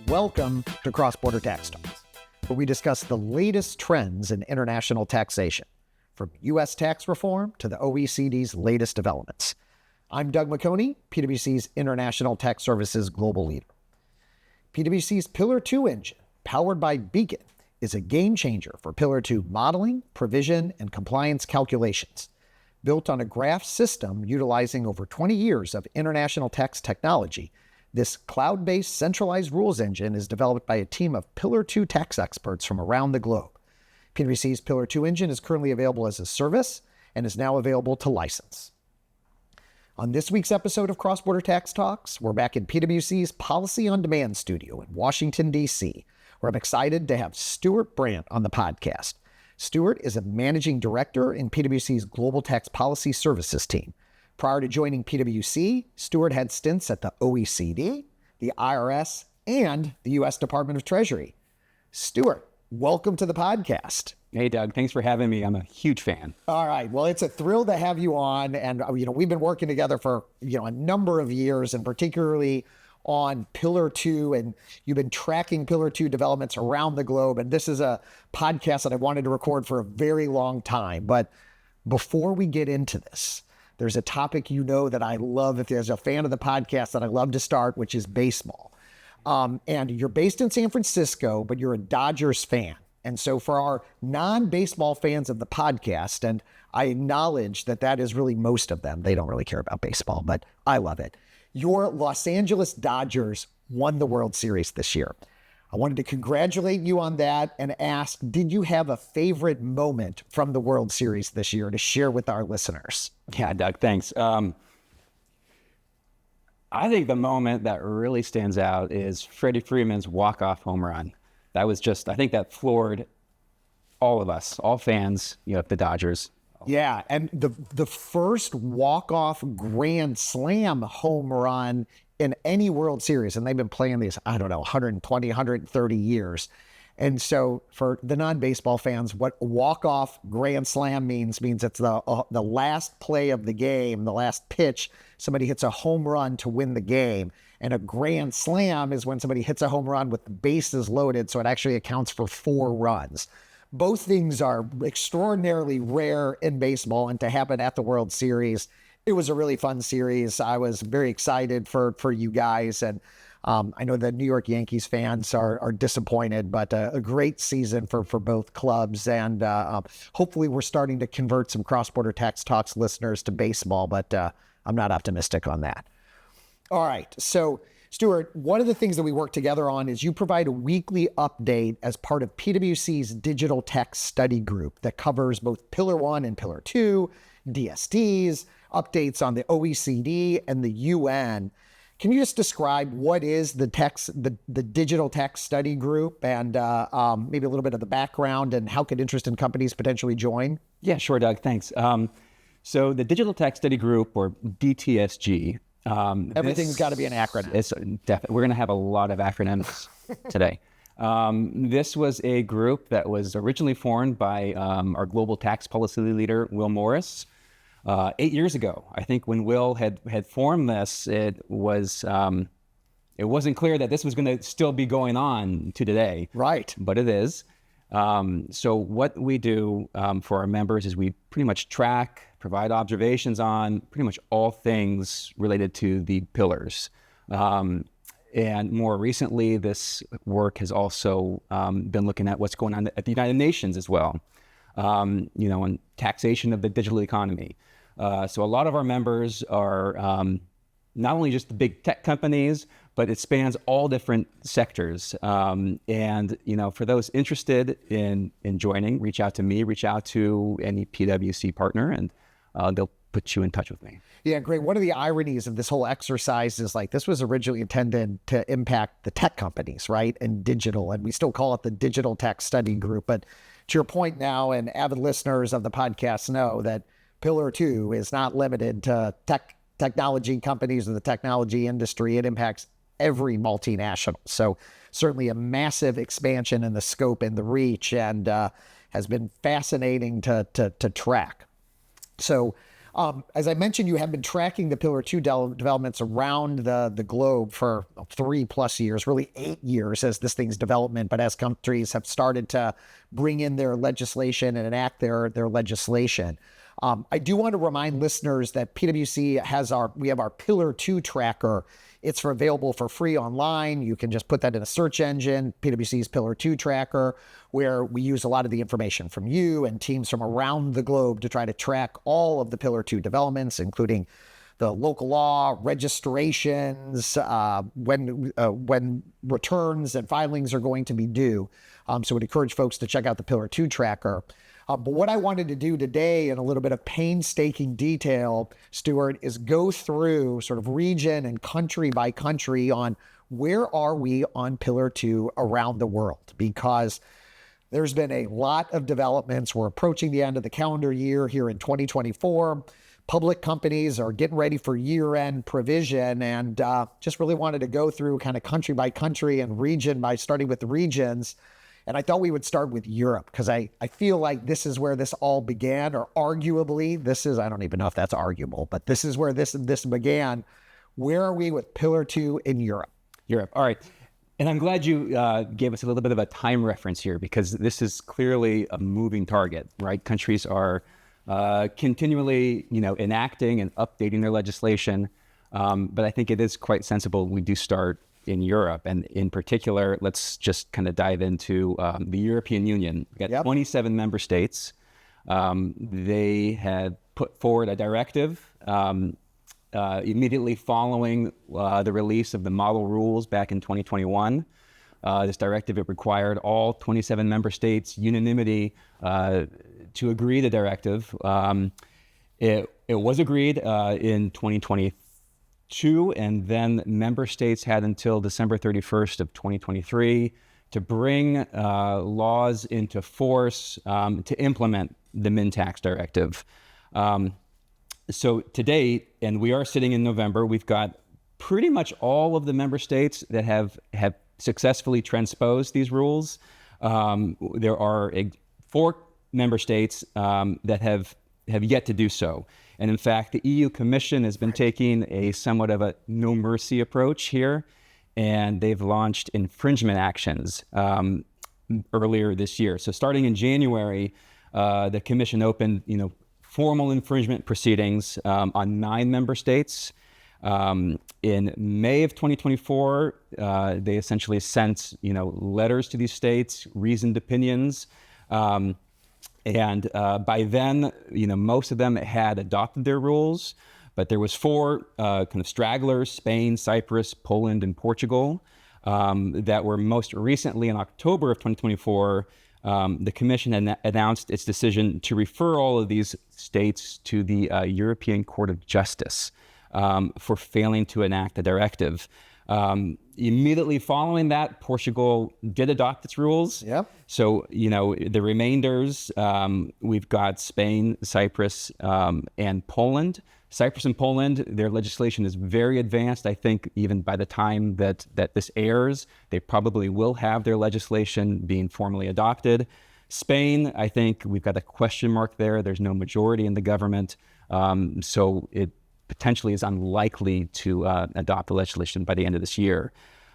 Welcome to Cross-Border Tax Talks, where we discuss the latest trends in international taxation, from U.S. tax reform to the OECD's latest developments. I'm Doug McHoney, PwC's International Tax Services Global Leader. PwC's Pillar 2 engine, powered by Beacon, is a game changer for Pillar 2 modeling, provision, and compliance calculations. Built on a graph system utilizing over 20 years of international tax technology, this cloud-based centralized rules engine is developed by a team of Pillar 2 tax experts from around the globe. PwC's Pillar 2 engine is currently available as a service and is now available to license. On this week's episode of Cross-Border Tax Talks, we're back in PwC's Policy on Demand studio in Washington, D.C., where I'm excited to have Stewart Brant on the podcast. Stewart is a managing director in PwC's Global Tax Policy Services team. Prior to joining PwC, Stewart had stints at the OECD, the IRS, and the U.S. Department of Treasury. Stewart, welcome to the podcast. Hey, Doug. Thanks for having me. I'm a huge fan. All right. Well, it's a thrill to have you on. And, we've been working together for, a number of years, and particularly on Pillar 2, and you've been tracking Pillar 2 developments around the globe. And this is a podcast that I wanted to record for a very long time. But before we get into this, there's a topic that I love, if there's a fan of the podcast, that I love to start, which is baseball. And you're based in San Francisco, but you're a Dodgers fan. And so for our non-baseball fans of the podcast, and I acknowledge that is really most of them, they don't really care about baseball, but I love it. Your Los Angeles Dodgers won the World Series this year. I wanted to congratulate you on that and ask, did you have a favorite moment from the World Series this year to share with our listeners? Yeah, Doug, thanks. I think the moment that really stands out is Freddie Freeman's walk-off home run. That was I think that floored all of us, all fans, of the Dodgers. Yeah, and the first walk-off grand slam home run in any World Series, and they've been playing these, 120, 130 years. And so for the non-baseball fans, what walk-off grand slam means it's the last play of the game, the last pitch, somebody hits a home run to win the game. And a grand slam is when somebody hits a home run with the bases loaded, so it actually accounts for 4 runs. Both things are extraordinarily rare in baseball, and to happen at the World Series, it was a really fun series. I was very excited for you guys, and I know the New York Yankees fans are disappointed, but a great season for both clubs, and hopefully we're starting to convert some Cross-Border Tax Talks listeners to baseball, but I'm not optimistic on that. All right, so Stewart, one of the things that we work together on is you provide a weekly update as part of PwC's Digital Tax Study Group that covers both Pillar 1 and Pillar 2, DSTs, updates on the OECD and the UN. Can you just describe what is the Digital Tax Study Group, and maybe a little bit of the background, and how could interested companies potentially join? Yeah, sure, Doug. Thanks. So the Digital Tax Study Group, or DTSG, everything's got to be an acronym. We're going to have a lot of acronyms today. This was a group that was originally formed by our global tax policy leader, Will Morris, 8 years ago. I think when Will had formed this, it wasn't clear that this was going to still be going on to today. Right. But it is. So what we do for our members is we pretty much track, provide observations on pretty much all things related to the pillars. And more recently, this work has also been looking at what's going on at the United Nations as well, on taxation of the digital economy. So a lot of our members are not only just the big tech companies, but it spans all different sectors. And, for those interested in joining, reach out to me, reach out to any PwC partner, and they'll put you in touch with me. Yeah, great. One of the ironies of this whole exercise is this was originally intended to impact the tech companies, right? And digital, and we still call it the Digital Tax Study Group. But to your point now, and avid listeners of the podcast know that Pillar 2 is not limited to technology companies or the technology industry. It impacts every multinational. So certainly a massive expansion in the scope and the reach, and has been fascinating to track. So As I mentioned, you have been tracking the Pillar 2 developments around the globe for 3+ years, really 8 years as this thing's development, but as countries have started to bring in their legislation and enact their legislation. I do want to remind listeners that PwC we have our Pillar 2 tracker. It's available for free online. You can just put that in a search engine, PwC's Pillar 2 tracker, where we use a lot of the information from you and teams from around the globe to try to track all of the Pillar 2 developments, including the local law, registrations, when returns and filings are going to be due. So we'd encourage folks to check out the Pillar 2 tracker. But what I wanted to do today in a little bit of painstaking detail, Stewart, is go through sort of region and country by country on where are we on Pillar 2 around the world, because there's been a lot of developments. We're approaching the end of the calendar year here in 2024. Public companies are getting ready for year-end provision, and just really wanted to go through kind of country by country and region by starting with the regions. And I thought we would start with Europe because I feel like this is where this all began, or arguably this is, I don't even know if that's arguable, but this is where this began. Where are we with Pillar 2 in Europe? Europe. All right. And I'm glad you gave us a little bit of a time reference here, because this is clearly a moving target, right? Countries are continually, enacting and updating their legislation. But I think it is quite sensible we do start in Europe. And in particular, let's just kind of dive into the European Union. We've got 27 member states. They have put forward a directive immediately following the release of the model rules back in 2021. This directive, it required all 27 member states unanimity to agree the directive. It was agreed in 2022, and then member states had until December 31st of 2023 to bring laws into force to implement the min tax directive. So to date, and we are sitting in November, we've got pretty much all of the member states that have successfully transposed these rules. There are 4 member states that have yet to do so. And in fact, the EU Commission has been taking a somewhat of a no mercy approach here, and they've launched infringement actions earlier this year. So starting in January, the Commission opened, formal infringement proceedings on 9 member states. In May of 2024, they essentially sent, letters to these states, reasoned opinions. And by then, most of them had adopted their rules, but there was 4 kind of stragglers: Spain, Cyprus, Poland, and Portugal, that were most recently in October of 2024. The Commission had announced its decision to refer all of these states to the European Court of Justice for failing to enact the directive. Immediately following that, Portugal did adopt its rules. Yep. So, the remainders, we've got Spain, Cyprus, and Poland. Cyprus and Poland, their legislation is very advanced. I think even by the time that this airs, they probably will have their legislation being formally adopted. Spain, I think we've got a question mark there. There's no majority in the government. So it potentially is unlikely to adopt the legislation by the end of this year.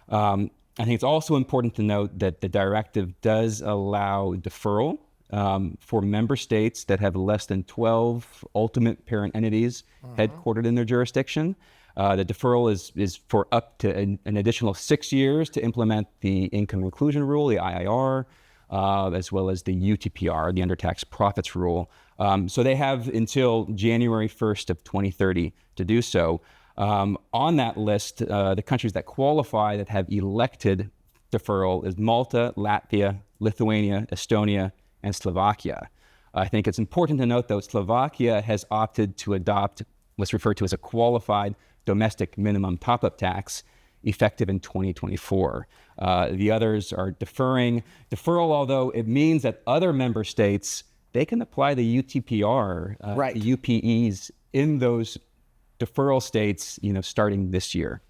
I think it's also important to note that the directive does allow deferral for member states that have less than 12 ultimate parent entities headquartered in their jurisdiction. The deferral is for up to an additional 6 years to implement the income inclusion rule, the IIR, as well as the UTPR, the undertax profits rule. So they have until January 1st of 2030 to do so. On that list, the countries that qualify that have elected deferral is Malta, Latvia, Lithuania, Estonia, and Slovakia. I think it's important to note, though, Slovakia has opted to adopt what's referred to as a qualified domestic minimum top-up tax, effective in 2024. The others are deferring. Deferral, although it means that other member states, they can apply the UTPR, the UPEs in those deferral states, starting this year.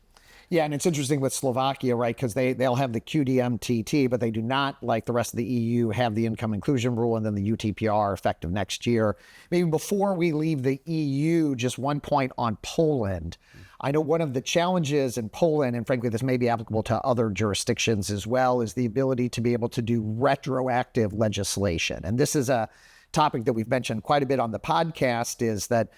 Yeah, and it's interesting with Slovakia, right? Because they'll have the QDMTT, but they do not, like the rest of the EU, have the income inclusion rule and then the UTPR effective next year. Maybe before we leave the EU, just one point on Poland. I know one of the challenges in Poland, and frankly, this may be applicable to other jurisdictions as well, is the ability to be able to do retroactive legislation. And this is a topic that we've mentioned quite a bit on the podcast, is that,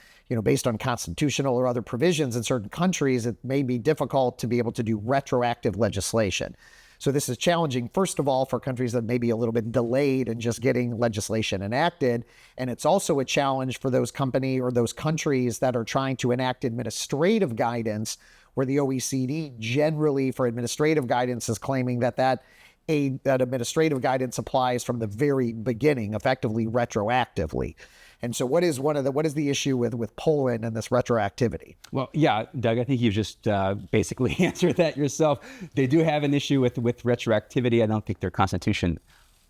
based on constitutional or other provisions in certain countries, it may be difficult to be able to do retroactive legislation. So this is challenging, first of all, for countries that may be a little bit delayed in just getting legislation enacted. And it's also a challenge for those company or those countries that are trying to enact administrative guidance, where the OECD generally for administrative guidance is claiming that administrative guidance applies from the very beginning, effectively retroactively. And so what is the issue with Poland and this retroactivity? Well, yeah, Doug, I think you've just basically answered that yourself. They do have an issue with retroactivity. I don't think their constitution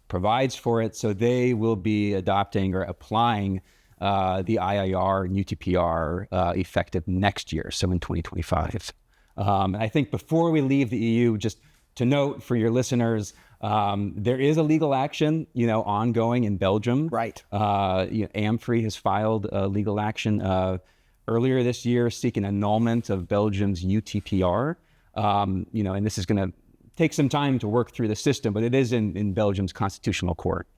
provides for it. So they will be adopting or applying the IIR and UTPR effective next year, so in 2025. And I think before we leave the EU, just to note for your listeners, there is a legal action, ongoing in Belgium. Right. AMFRE has filed a legal action earlier this year seeking annulment of Belgium's UTPR. And this is going to take some time to work through the system, but it is in Belgium's constitutional court.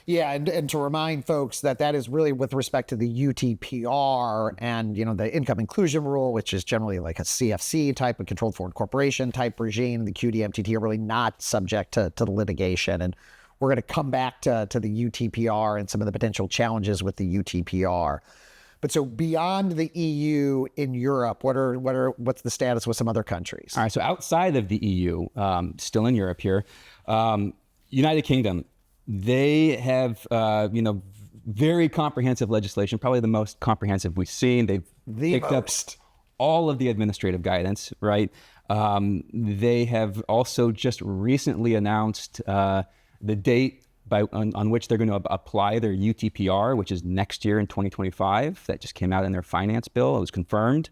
Yeah, and to remind folks that is really with respect to the UTPR and, the income inclusion rule, which is generally like a CFC type of controlled foreign corporation type regime. The QDMTT are really not subject to the litigation. And we're going to come back to the UTPR and some of the potential challenges with the UTPR. But so beyond the EU in Europe, what's the status with some other countries? All right, so outside of the EU, still in Europe here, United Kingdom. They have, very comprehensive legislation, probably the most comprehensive we've seen. They've picked up all of the administrative guidance, right? They have also just recently announced the date on which they're going to apply their UTPR, which is next year in 2025. That just came out in their finance bill. It was confirmed.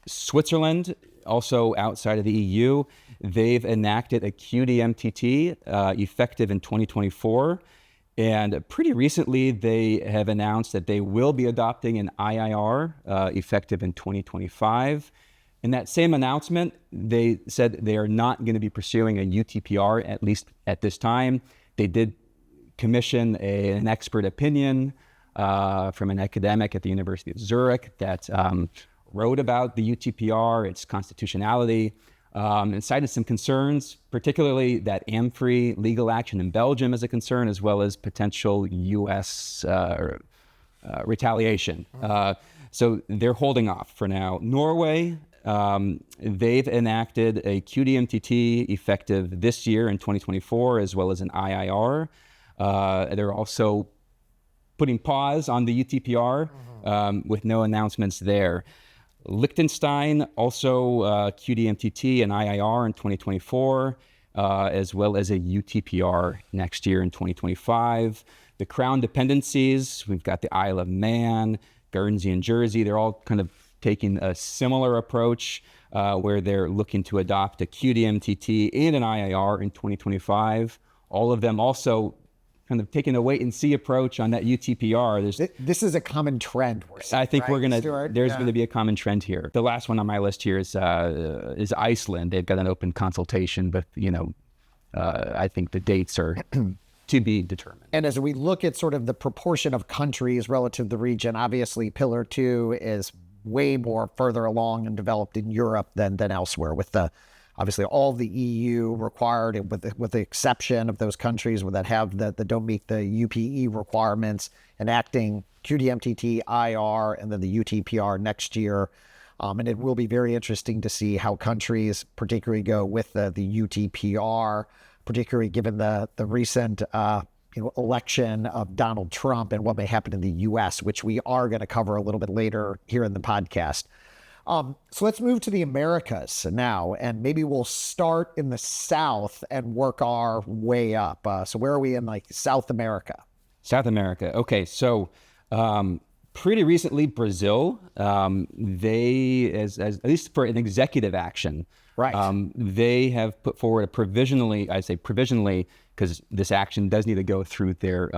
Switzerland, also outside of the EU, they've enacted a QDMTT effective in 2024. And pretty recently, they have announced that they will be adopting an IIR effective in 2025. In that same announcement, they said they are not going to be pursuing a UTPR, at least at this time. They did commission an expert opinion from an academic at the University of Zurich that wrote about the UTPR, its constitutionality, and cited some concerns, particularly that AMFRE legal action in Belgium is a concern, as well as potential U.S. Retaliation. So they're holding off for now. Norway, they've enacted a QDMTT effective this year in 2024, as well as an IIR. They're also putting pause on the UTPR with no announcements there. Liechtenstein, also QDMTT and IIR in 2024, as well as a UTPR next year in 2025. The Crown dependencies, we've got the Isle of Man, Guernsey and Jersey. They're all kind of taking a similar approach where they're looking to adopt a QDMTT and an IIR in 2025. All of them also kind of taking a wait and see approach on that UTPR. This is a common trend. I think right, there's going to be a common trend here. The last one on my list here is Iceland. They've got an open consultation, but I think the dates are to be determined. And as we look at sort of the proportion of countries relative to the region, obviously Pillar 2 is way more further along and developed in Europe than elsewhere, with obviously all the EU required, with the exception of those countries that don't meet the UPE requirements, enacting QDMTT, IR, and then the UTPR next year. And it will be very interesting to see how countries particularly go with the UTPR, particularly given the recent election of Donald Trump and what may happen in the U.S., which we are going to cover a little bit later here in the podcast. So let's move to the Americas now, and maybe we'll start in the South and work our way up. So where are we in South America? South America. Okay, so Pretty recently, Brazil, they, as at least for an executive action, Right. they have put forward a provisionally, I say provisionally, because this action does need to go through their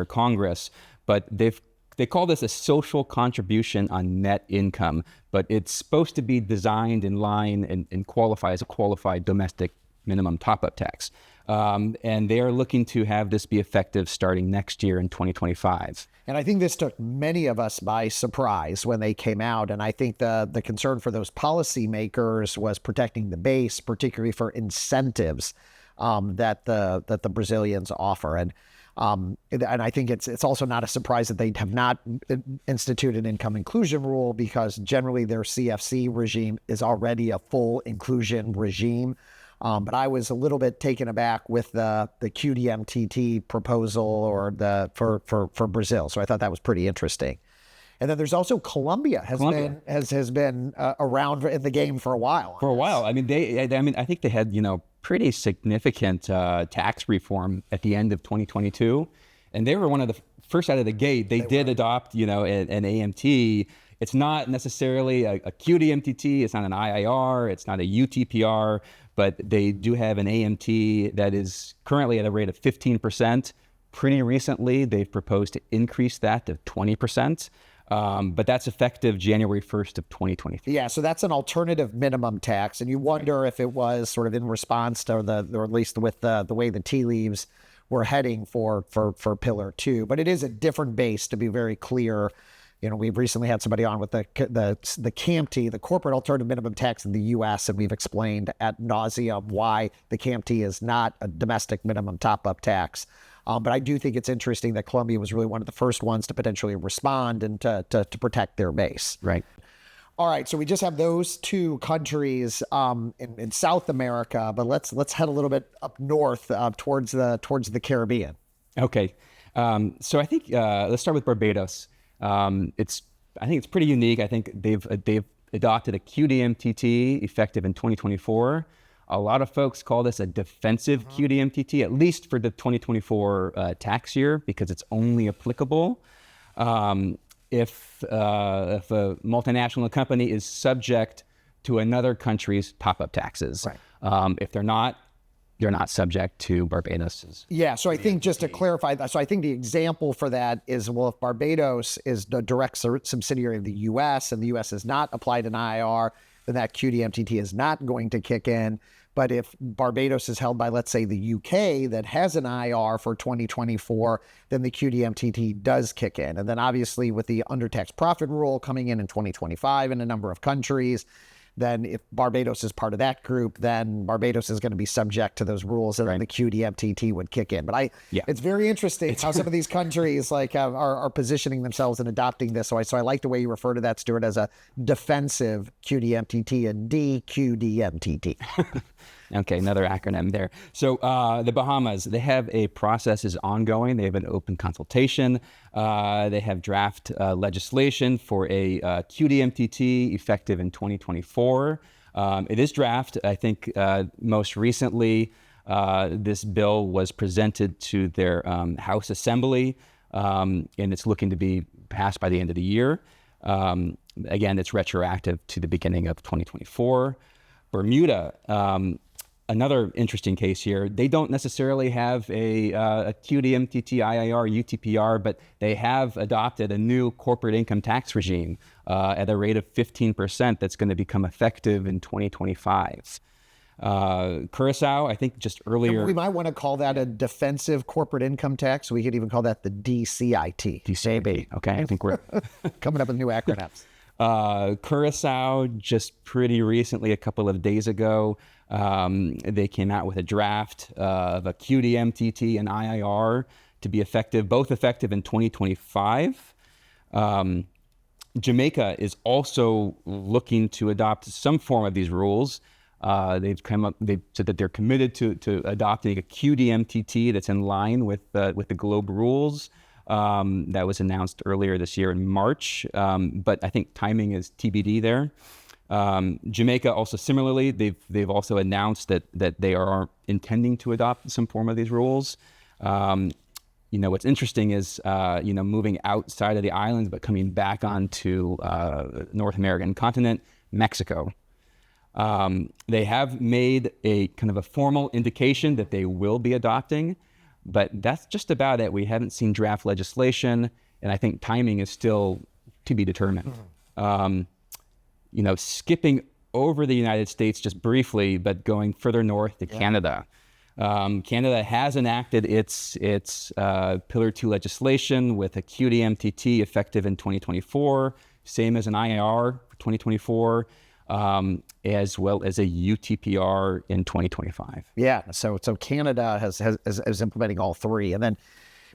Congress, but they call this a social contribution on net income, but it's supposed to be designed in line and qualify as a qualified domestic minimum top-up tax. And they are looking to have this be effective starting next year in 2025. And I think this took many of us by surprise when they came out. And I think the concern for those policymakers was protecting the base, particularly for incentives that the Brazilians offer. And I think it's also not a surprise that they have not instituted an income inclusion rule, because generally their CFC regime is already a full inclusion regime. But I was a little bit taken aback with the QDMTT proposal or for Brazil. So I thought that was pretty interesting. And then there's also Colombia has been around in the game for a while. For a while. I mean, I think they had, pretty significant tax reform at the end of 2022. And they were one of the first out of the gate. They did adopt, an AMT. It's not necessarily a QDMTT. It's not an IIR. It's not a UTPR. But they do have an AMT that is currently at a rate of 15%. Pretty recently, they've proposed to increase that to 20%. But that's effective January 1st of 2023. Yeah, so that's an alternative minimum tax. And you wonder if it was sort of in response to or at least with the way the tea leaves were heading for Pillar 2. But it is a different base, to be very clear. We've recently had somebody on with the CAMT, the corporate alternative minimum tax in the U.S., and we've explained ad nauseum why the CAMT is not a domestic minimum top-up tax. But I do think it's interesting that Colombia was really one of the first ones to potentially respond and to protect their base. Right. All right, so we just have those two countries in South America, but let's head a little bit up north towards the Caribbean. Okay, so I think let's start with Barbados. I think it's pretty unique. I think they've adopted a QDMTT effective in 2024. A lot of folks call this a defensive QDMTT, at least for the 2024 tax year, because it's only applicable if a multinational company is subject to another country's top-up taxes. Right. If they're not subject to Barbados's. Yeah, so I think just to clarify that, so I think the example for that is, well, if Barbados is the direct subsidiary of the U.S. and the U.S. has not applied an IR, then that QDMTT is not going to kick in. But if Barbados is held by, let's say, the U.K. that has an IR for 2024, then the QDMTT does kick in. And then obviously with the undertax profit rule coming in 2025 in a number of countries, then if Barbados is part of that group, then Barbados is going to be subject to those rules, and then the QDMTT would kick in. But it's very interesting how some of these countries are positioning themselves and adopting this. So I like the way you refer to that, Stewart, as a defensive QDMTT and DQDMTT. Okay, another acronym there. So the Bahamas, they have a process is ongoing. They have an open consultation. They have draft legislation for a QDMTT effective in 2024. It is draft. I think most recently this bill was presented to their House Assembly, and it's looking to be passed by the end of the year. Again, it's retroactive to the beginning of 2024. Bermuda, another interesting case here. They don't necessarily have a QDMTT, IIR, UTPR, but they have adopted a new corporate income tax regime at a rate of 15% that's going to become effective in 2025. Curacao, I think just earlier. We might want to call that a defensive corporate income tax. We could even call that the DCIT. DCIT. Okay, I think we're coming up with new acronyms. Curacao, just pretty recently, a couple of days ago, they came out with a draft of a QDMTT and IIR to be effective, both effective in 2025. Jamaica is also looking to adopt some form of these rules. They've said that they're committed to adopting a QDMTT that's in line with the Globe rules. That was announced earlier this year in March, but I think timing is TBD there. Jamaica also similarly, they've also announced that they are intending to adopt some form of these rules. what's interesting is, moving outside of the islands, but coming back onto North American continent, Mexico. They have made a kind of a formal indication that they will be adopting, but that's just about it. We haven't seen draft legislation, and I think timing is still to be determined. Skipping over the United States just briefly, but going further north to Canada. Canada has enacted its Pillar 2 legislation with a QDMTT effective in 2024, same as an IIR for 2024, as well as a UTPR in 2025. Yeah, so Canada is implementing all three. And then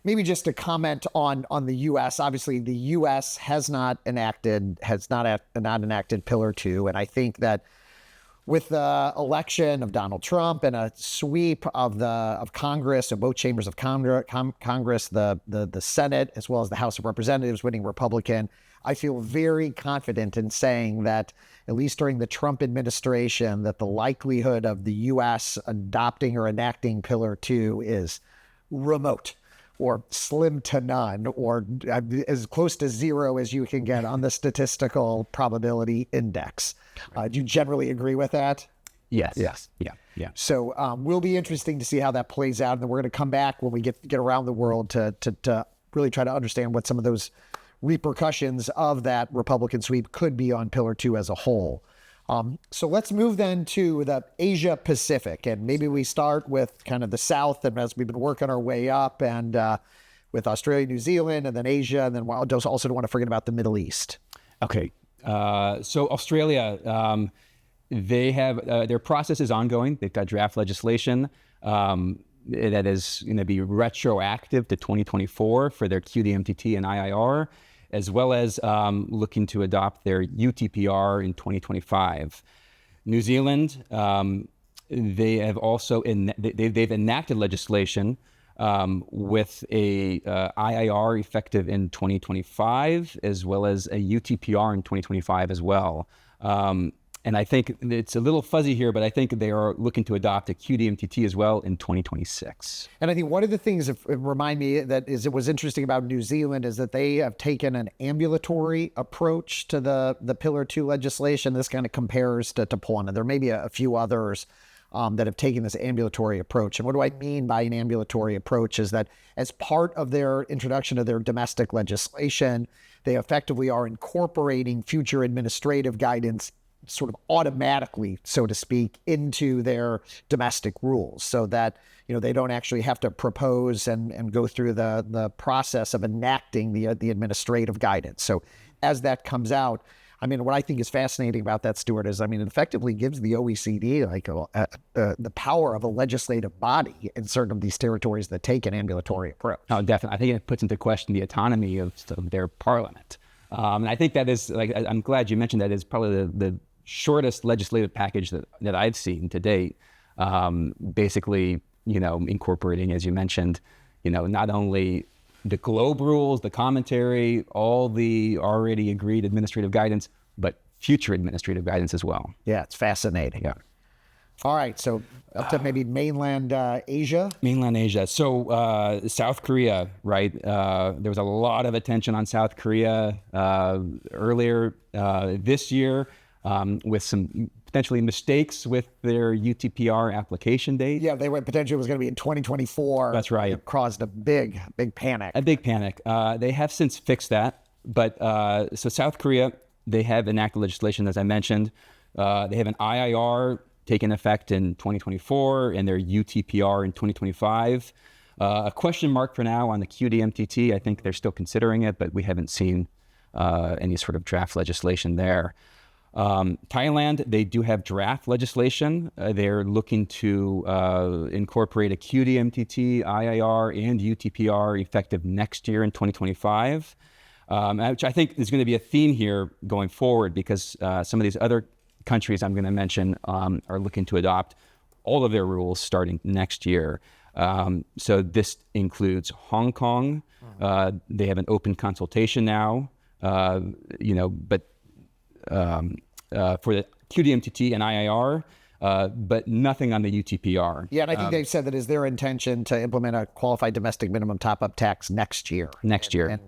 maybe just to comment on the U.S., obviously the U.S. has not enacted Pillar 2, and I think that with the election of Donald Trump and a sweep of Congress, of both chambers of Congress, the Senate as well as the House of Representatives winning Republican, I feel very confident in saying that, at least during the Trump administration, that the likelihood of the U.S. adopting or enacting Pillar 2 is remote, or slim to none, or as close to zero as you can get on the statistical probability index. Do you generally agree with that? Yes. Yeah. So will be interesting to see how that plays out, and then we're going to come back when we get around the world to really try to understand what some of those repercussions of that Republican sweep could be on Pillar 2 as a whole. So let's move then to the Asia Pacific, and maybe we start with kind of the South, and as we've been working our way up, and with Australia, New Zealand, and then Asia, and then also don't want to forget about the Middle East. Okay. So Australia, they have their process is ongoing. They've got draft legislation that is going to be retroactive to 2024 for their QDMTT and IIR, as well as looking to adopt their UTPR in 2025. New Zealand, they have also they've enacted legislation with a IIR effective in 2025, as well as a UTPR in 2025 as well. And I think it's a little fuzzy here, but I think they are looking to adopt a QDMTT as well in 2026. And I think one of the things that remind me that it was interesting about New Zealand is that they have taken an ambulatory approach to the Pillar 2 legislation. This kind of compares to Poland. And there may be a few others that have taken this ambulatory approach. And what do I mean by an ambulatory approach is that as part of their introduction of their domestic legislation, they effectively are incorporating future administrative guidance sort of automatically, so to speak, into their domestic rules, so that they don't actually have to propose and go through the process of enacting the administrative guidance. So as that comes out, I mean, what I think is fascinating about that, Stewart, is, I mean, it effectively gives the OECD the power of a legislative body in certain of these territories that take an ambulatory approach. Oh, definitely. I think it puts into question the autonomy of their parliament. And I think that is, I'm glad you mentioned that, is probably the shortest legislative package that I've seen to date. Basically, incorporating, as you mentioned, not only the globe rules, the commentary, all the already agreed administrative guidance, but future administrative guidance as well. Yeah, it's fascinating. Yeah. All right, so up to maybe mainland Asia. Mainland Asia. So South Korea, right? There was a lot of attention on South Korea earlier this year with some potentially mistakes with their UTPR application date. Yeah, they went potentially was going to be in 2024. That's right. It caused a big panic. A big panic. They have since fixed that. But so South Korea, they have enacted legislation, as I mentioned. They have an IIR taking effect in 2024 and their UTPR in 2025. A question mark for now on the QDMTT. I think they're still considering it, but we haven't seen any sort of draft legislation there. Thailand, they do have draft legislation. They're looking to incorporate a QDMTT, IIR, and UTPR effective next year in 2025, which I think is going to be a theme here going forward, because some of these other countries I'm going to mention are looking to adopt all of their rules starting next year. So this includes Hong Kong. They have an open consultation now, but for the QDMTT and IIR, but nothing on the UTPR. Yeah, and I think they've said that is their intention to implement a qualified domestic minimum top-up tax next year. And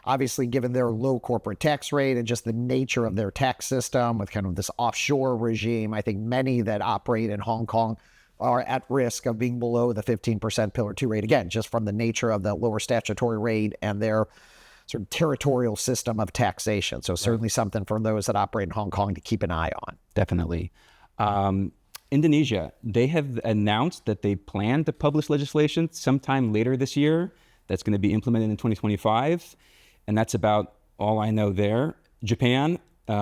obviously, given their low corporate tax rate and just the nature of their tax system with kind of this offshore regime, I think many that operate in Hong Kong are at risk of being below the 15% Pillar 2 rate, again, just from the nature of the lower statutory rate and their sort of territorial system of taxation. So certainly something for those that operate in Hong Kong to keep an eye on. Definitely. Indonesia, they have announced that they plan to publish legislation sometime later this year that's going to be implemented in 2025. And that's about all I know there. Japan, they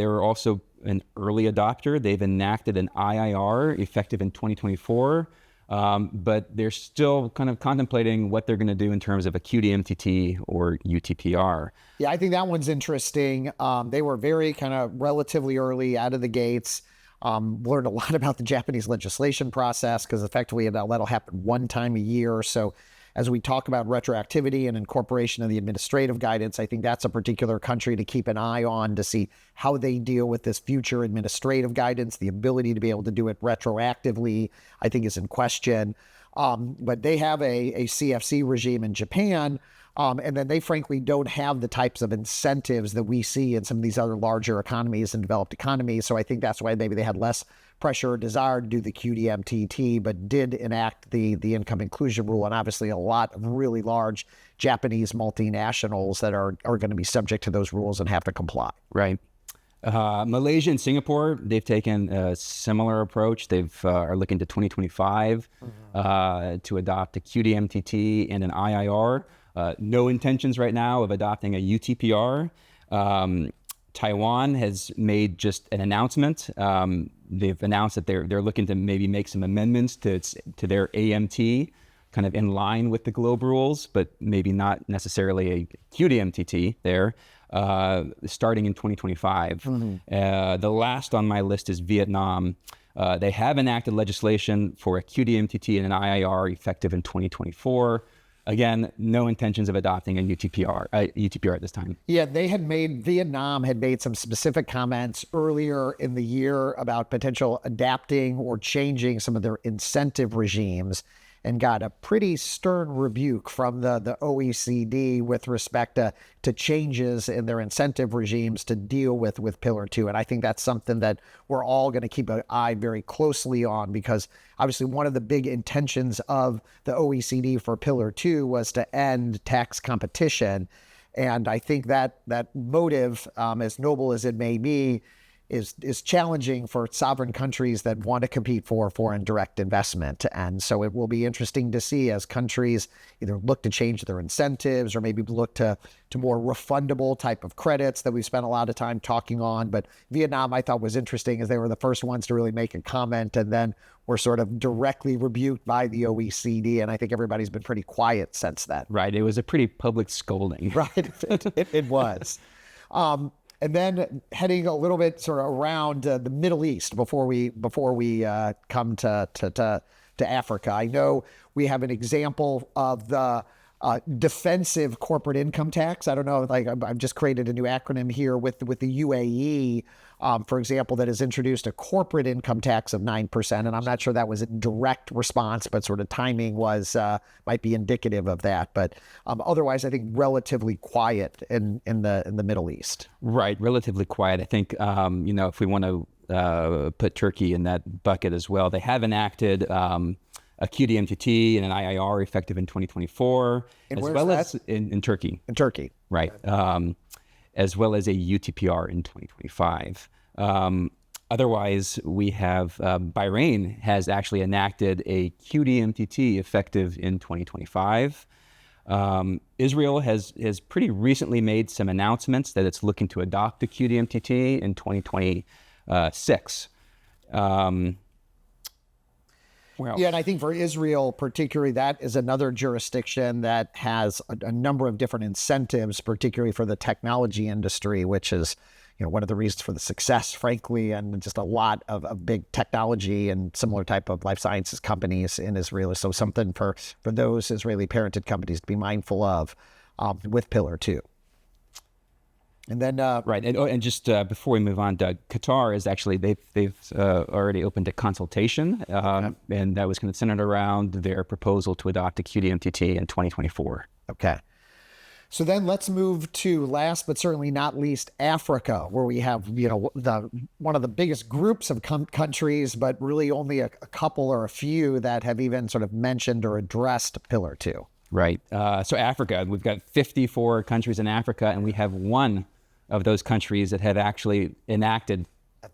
were also an early adopter. They've enacted an IIR effective in 2024, but they're still kind of contemplating what they're going to do in terms of a QDMTT or UTPR. Yeah, I think that one's interesting. They were very kind of relatively early out of the gates. Learned a lot about the Japanese legislation process because effectively that'll happen one time a year. So as we talk about retroactivity and incorporation of the administrative guidance, I think that's a particular country to keep an eye on to see how they deal with this future administrative guidance. The ability to be able to do it retroactively, I think, is in question. But they have a CFC regime in Japan, and then they frankly don't have the types of incentives that we see in some of these other larger economies and developed economies. So I think that's why maybe they had less pressure or desire to do the QDMTT, but did enact the income inclusion rule. And obviously a lot of really large Japanese multinationals that are going to be subject to those rules and have to comply. Right. Malaysia and Singapore, they've taken a similar approach. They've are looking to 2025 to adopt a QDMTT and an IIR. No intentions right now of adopting a UTPR. Taiwan has made just an announcement. They've announced that they're looking to maybe make some amendments to their AMT, kind of in line with the GLOBE rules, but maybe not necessarily a QDMTT there, starting in 2025. The last on my list is Vietnam. They have enacted legislation for a QDMTT and an IIR effective in 2024. Again, no intentions of adopting a UTPR at this time. Yeah, Vietnam had made some specific comments earlier in the year about potential adapting or changing some of their incentive regimes and got a pretty stern rebuke from the OECD with respect to changes in their incentive regimes to deal with Pillar 2. And I think that's something that we're all going to keep an eye very closely on, because obviously one of the big intentions of the OECD for Pillar 2 was to end tax competition. And I think that motive, as noble as it may be, is challenging for sovereign countries that want to compete for foreign direct investment. And so it will be interesting to see as countries either look to change their incentives or maybe look to more refundable type of credits that we've spent a lot of time talking on. But Vietnam, I thought, was interesting as they were the first ones to really make a comment, and then were sort of directly rebuked by the OECD. And I think everybody's been pretty quiet since then. Right. It was a pretty public scolding. Right. It was. And then heading a little bit sort of around the Middle East before we come to Africa. I know we have an example of the defensive corporate income tax. I don't know, like I've just created a new acronym here with the UAE, for example, that has introduced a corporate income tax of 9%. And I'm not sure that was a direct response, but sort of timing was might be indicative of that. But otherwise, I think relatively quiet in the Middle East. Right, relatively quiet. I think if we want to put Turkey in that bucket as well, they have enacted a QDMTT and an IIR effective in 2024, as well as in Turkey. In Turkey. Right. As well as a UTPR in 2025. Otherwise, we have Bahrain has actually enacted a QDMTT effective in 2025. Israel has pretty recently made some announcements that it's looking to adopt a QDMTT in 2026. Yeah, and I think for Israel particularly, that is another jurisdiction that has a number of different incentives, particularly for the technology industry, which is one of the reasons for the success, frankly, and just a lot of big technology and similar type of life sciences companies in Israel. So something for those Israeli parented companies to be mindful of with Pillar 2. And then, Right, and just before we move on, Doug, Qatar is actually they've already opened a consultation, and that was kind of centered around their proposal to adopt a QDMTT in 2024. okay. So then let's move to, last but certainly not least, Africa, where we have, one of the biggest groups of countries, but really only a couple or a few that have even sort of mentioned or addressed Pillar 2. Right. So Africa, we've got 54 countries in Africa, and we have one of those countries that have actually enacted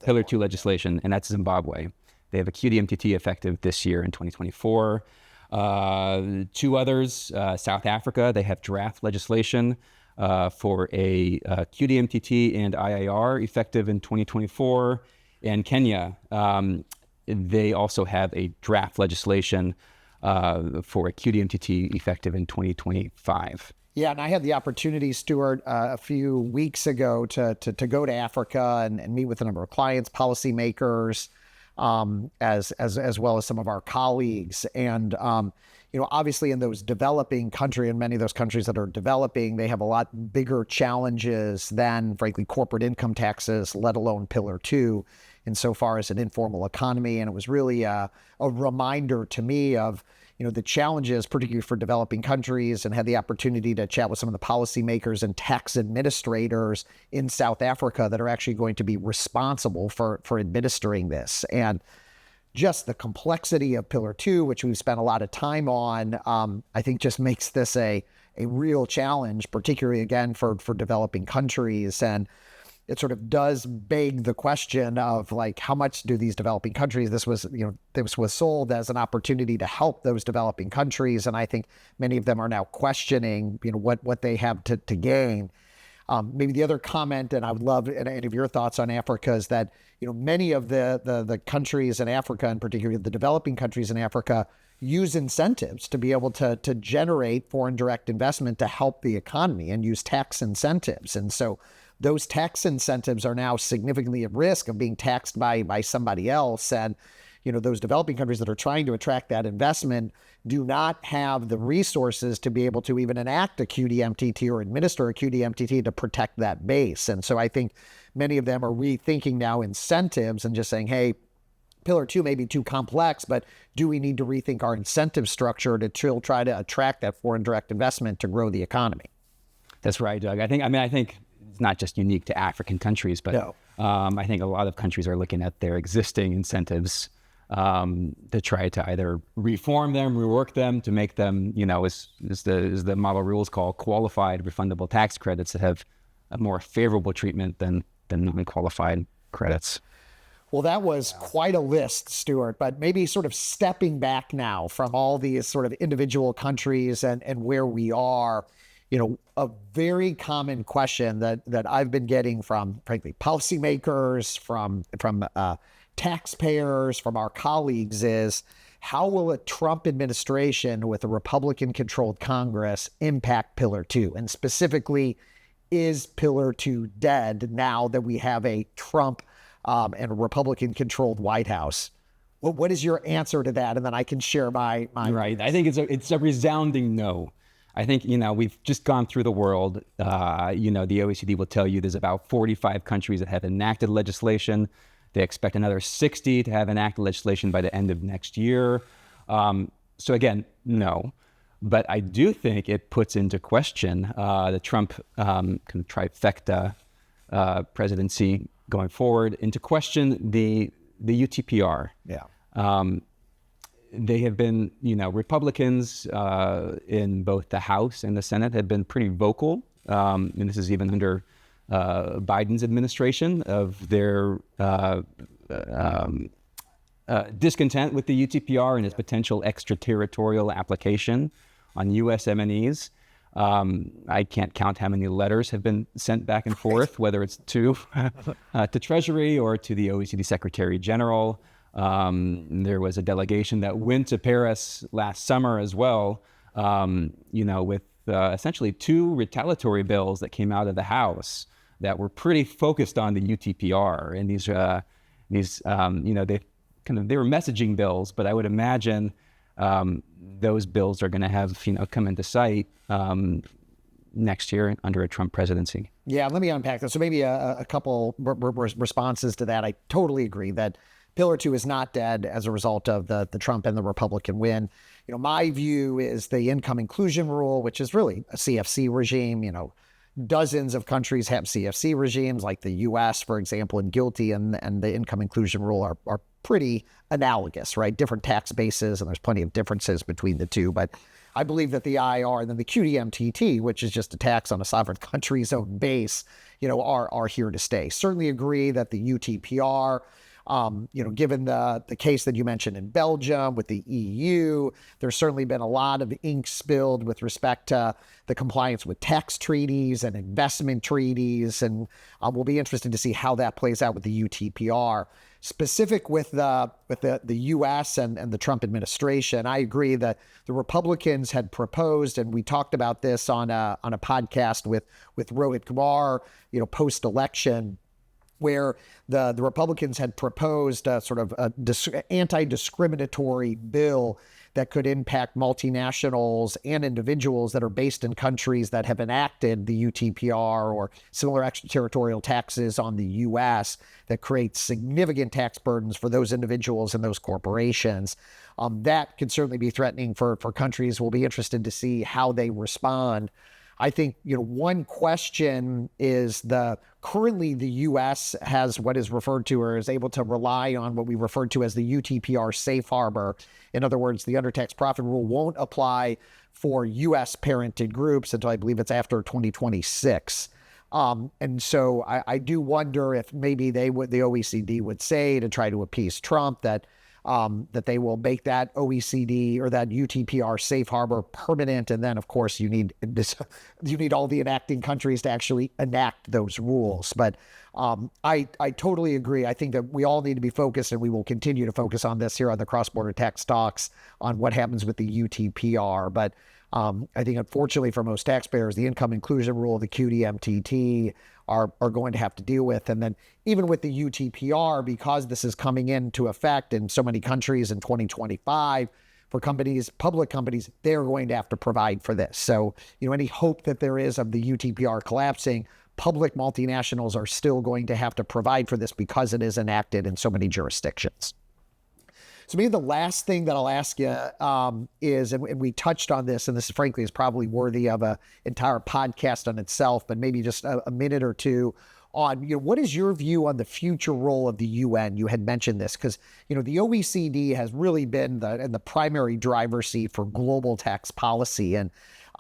Pillar 2 legislation, and that's Zimbabwe. They have a QDMTT effective this year in 2024. Two others, South Africa, they have draft legislation for a QDMTT and IIR effective in 2024. And Kenya, they also have a draft legislation for a QDMTT effective in 2025. Yeah, and I had the opportunity, Stewart, a few weeks ago to go to Africa and meet with a number of clients, policymakers, as well as some of our colleagues. And, obviously in those developing countries, and many of those countries that are developing, they have a lot bigger challenges than, frankly, corporate income taxes, let alone Pillar 2, insofar as an informal economy. And it was really a reminder to me of, the challenges, particularly for developing countries, and had the opportunity to chat with some of the policymakers and tax administrators in South Africa that are actually going to be responsible for administering this. And just the complexity of Pillar 2, which we've spent a lot of time on, I think just makes this a real challenge, particularly, again, for developing countries. And it sort of does beg the question of, like, how much do these developing countries, this was sold as an opportunity to help those developing countries. And I think many of them are now questioning, what they have to gain. Maybe the other comment, and I would love any of your thoughts on Africa, is that, many of the countries in Africa, and particularly the developing countries in Africa, use incentives to be able to generate foreign direct investment to help the economy, and use tax incentives. And so those tax incentives are now significantly at risk of being taxed by somebody else. And, those developing countries that are trying to attract that investment do not have the resources to be able to even enact a QDMTT or administer a QDMTT to protect that base. And so I think many of them are rethinking now incentives and just saying, hey, Pillar 2 may be too complex, but do we need to rethink our incentive structure to try to attract that foreign direct investment to grow the economy? That's right, Doug. I think it's not just unique to African countries, but No. I think a lot of countries are looking at their existing incentives to try to either reform them, rework them to make them, as the model rules call, qualified refundable tax credits that have a more favorable treatment than non-qualified credits. Well, that was quite a list, Stewart, but maybe sort of stepping back now from all these sort of individual countries and where we are, a very common question that I've been getting from, frankly, policymakers, from taxpayers, from our colleagues is, how will a Trump administration with a Republican-controlled Congress impact Pillar 2? And specifically, is Pillar 2 dead now that we have a Trump and a Republican-controlled White House? What is your answer to that? And then I can share my Right. I think it's a resounding no. I think, we've just gone through the world. The OECD will tell you there's about 45 countries that have enacted legislation. They expect another 60 to have enacted legislation by the end of next year. So again, no. But I do think it puts into question the Trump kind of trifecta presidency going forward, into question the UTPR. Yeah. They have been, Republicans in both the House and the Senate have been pretty vocal, and this is even under Biden's administration, of their discontent with the UTPR and its potential extraterritorial application on U.S. M&Es. I can't count how many letters have been sent back and forth, whether it's to Treasury or to the OECD Secretary General. There was a delegation that went to Paris last summer as well, with essentially two retaliatory bills that came out of the House that were pretty focused on the UTPR. And they were messaging bills, but I would imagine those bills are going to have, come into sight next year under a Trump presidency. Yeah, let me unpack that. So maybe a couple responses to that. I totally agree that Pillar 2 is not dead as a result of the Trump and the Republican win. My view is the income inclusion rule, which is really a CFC regime. Dozens of countries have CFC regimes, like the U.S., for example, and GILTI and the income inclusion rule are pretty analogous, right? Different tax bases, and there's plenty of differences between the two. But I believe that the IR and then the QDMTT, which is just a tax on a sovereign country's own base, are here to stay. Certainly agree that the UTPR, given the case that you mentioned in Belgium with the EU, there's certainly been a lot of ink spilled with respect to the compliance with tax treaties and investment treaties. And we'll be interested to see how that plays out with the UTPR. Specific with the U.S. and the Trump administration, I agree that the Republicans had proposed, and we talked about this on a podcast with Rohit Kumar, post-election, where the Republicans had proposed a sort of anti-discriminatory bill that could impact multinationals and individuals that are based in countries that have enacted the UTPR or similar extraterritorial taxes on the U.S. that creates significant tax burdens for those individuals and those corporations. That could certainly be threatening for countries. We'll be interested to see how they respond. I think, one question is currently the U.S. has what is referred to or is able to rely on what we refer to as the UTPR safe harbor. In other words, the undertax profit rule won't apply for U.S. parented groups until I believe it's after 2026. And so I do wonder if maybe the OECD would say, to try to appease Trump, that they will make that OECD or that UTPR safe harbor permanent. And then, of course, you need all the enacting countries to actually enact those rules. But I totally agree. I think that we all need to be focused, and we will continue to focus on this here on the Cross-Border Tax Talks on what happens with the UTPR. But I think, unfortunately, for most taxpayers, the income inclusion rule, the QDMTT, are going to have to deal with. And then even with the UTPR, because this is coming into effect in so many countries in 2025, for companies, public companies, they're going to have to provide for this. So, any hope that there is of the UTPR collapsing, public multinationals are still going to have to provide for this because it is enacted in so many jurisdictions. So maybe the last thing that I'll ask you is, and we touched on this, and this frankly is probably worthy of an entire podcast on itself, but maybe just a minute or two on, what is your view on the future role of the UN? You had mentioned this because, the OECD has really been the primary driver's seat for global tax policy. And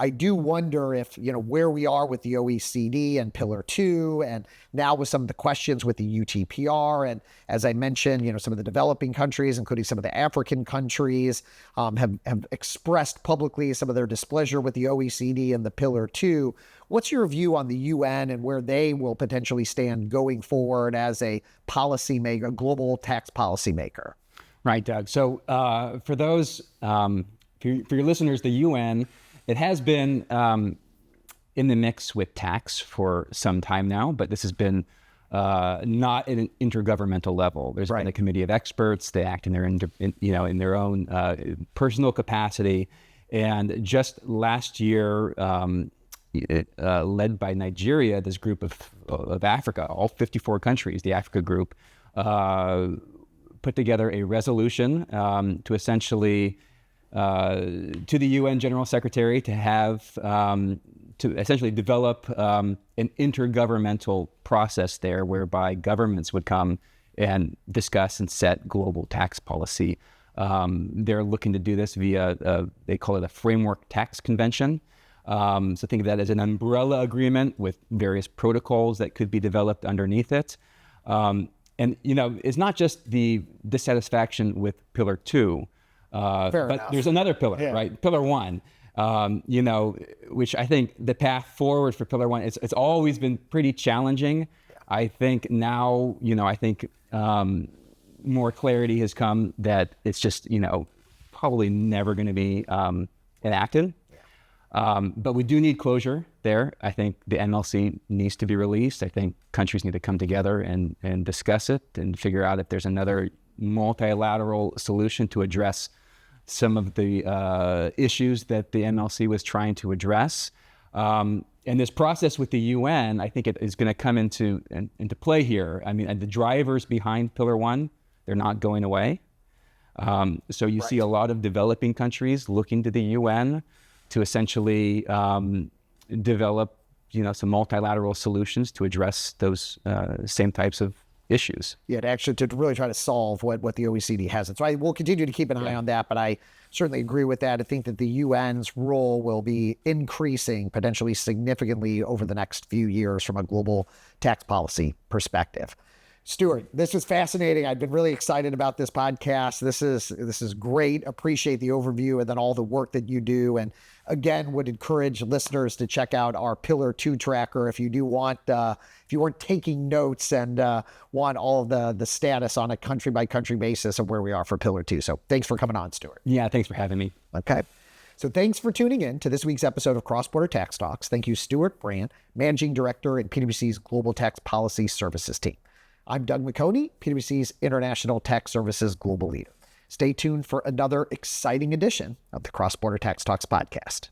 I do wonder if, where we are with the OECD and Pillar 2, and now with some of the questions with the UTPR. And as I mentioned, some of the developing countries, including some of the African countries, have expressed publicly some of their displeasure with the OECD and the Pillar 2. What's your view on the UN and where they will potentially stand going forward as a policymaker, a global tax policymaker? Right, Doug. So for those, for your listeners, the UN, it has been in the mix with tax for some time now, but this has been not at an intergovernmental level. There's been a committee of experts. They act in their own personal capacity. And just last year, led by Nigeria, this group of Africa, all 54 countries, the Africa group, put together a resolution to essentially to the UN General Secretary to have to essentially develop an intergovernmental process there whereby governments would come and discuss and set global tax policy. They're looking to do this via, they call it a framework tax convention. So think of that as an umbrella agreement with various protocols that could be developed underneath it. And, it's not just the dissatisfaction with Pillar 2, but enough. There's another pillar, right? Pillar 1, which I think the path forward for Pillar 1, it's always been pretty challenging. I think now, more clarity has come that it's just, probably never going to be enacted. But we do need closure there. I think the MLC needs to be released. I think countries need to come together and discuss it and figure out if there's another multilateral solution to address some of the issues that the MLC was trying to address. And this process with the UN, I think it is going to come into play here. I mean, the drivers behind Pillar 1, they're not going away. So you see a lot of developing countries looking to the UN to essentially develop, some multilateral solutions to address those same types of issues. Yeah, to really try to solve what the OECD hasn't. So we'll continue to keep an eye on that, but I certainly agree with that. I think that the UN's role will be increasing potentially significantly over the next few years from a global tax policy perspective. Stewart, this was fascinating. I've been really excited about this podcast. This is great. Appreciate the overview and then all the work that you do. And again, would encourage listeners to check out our Pillar 2 tracker if you do want, if you weren't taking notes and want all of the status on a country by country basis of where we are for Pillar 2. So thanks for coming on, Stewart. Yeah, thanks for having me. Okay. So thanks for tuning in to this week's episode of Cross Border Tax Talks. Thank you, Stewart Brant, Managing Director at PwC's Global Tax Policy Services team. I'm Doug McHoney, PwC's International Tax Services Global Leader. Stay tuned for another exciting edition of the Cross Border Tax Talks podcast.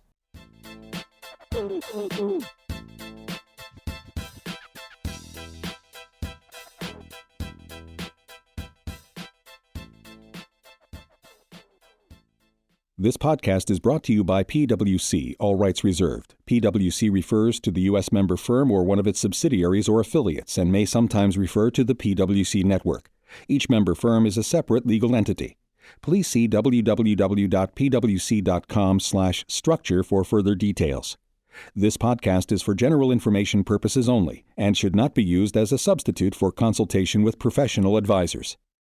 This podcast is brought to you by PwC, all rights reserved. PwC refers to the U.S. member firm or one of its subsidiaries or affiliates and may sometimes refer to the PwC network. Each member firm is a separate legal entity. Please see www.pwc.com/structure for further details. This podcast is for general information purposes only and should not be used as a substitute for consultation with professional advisors.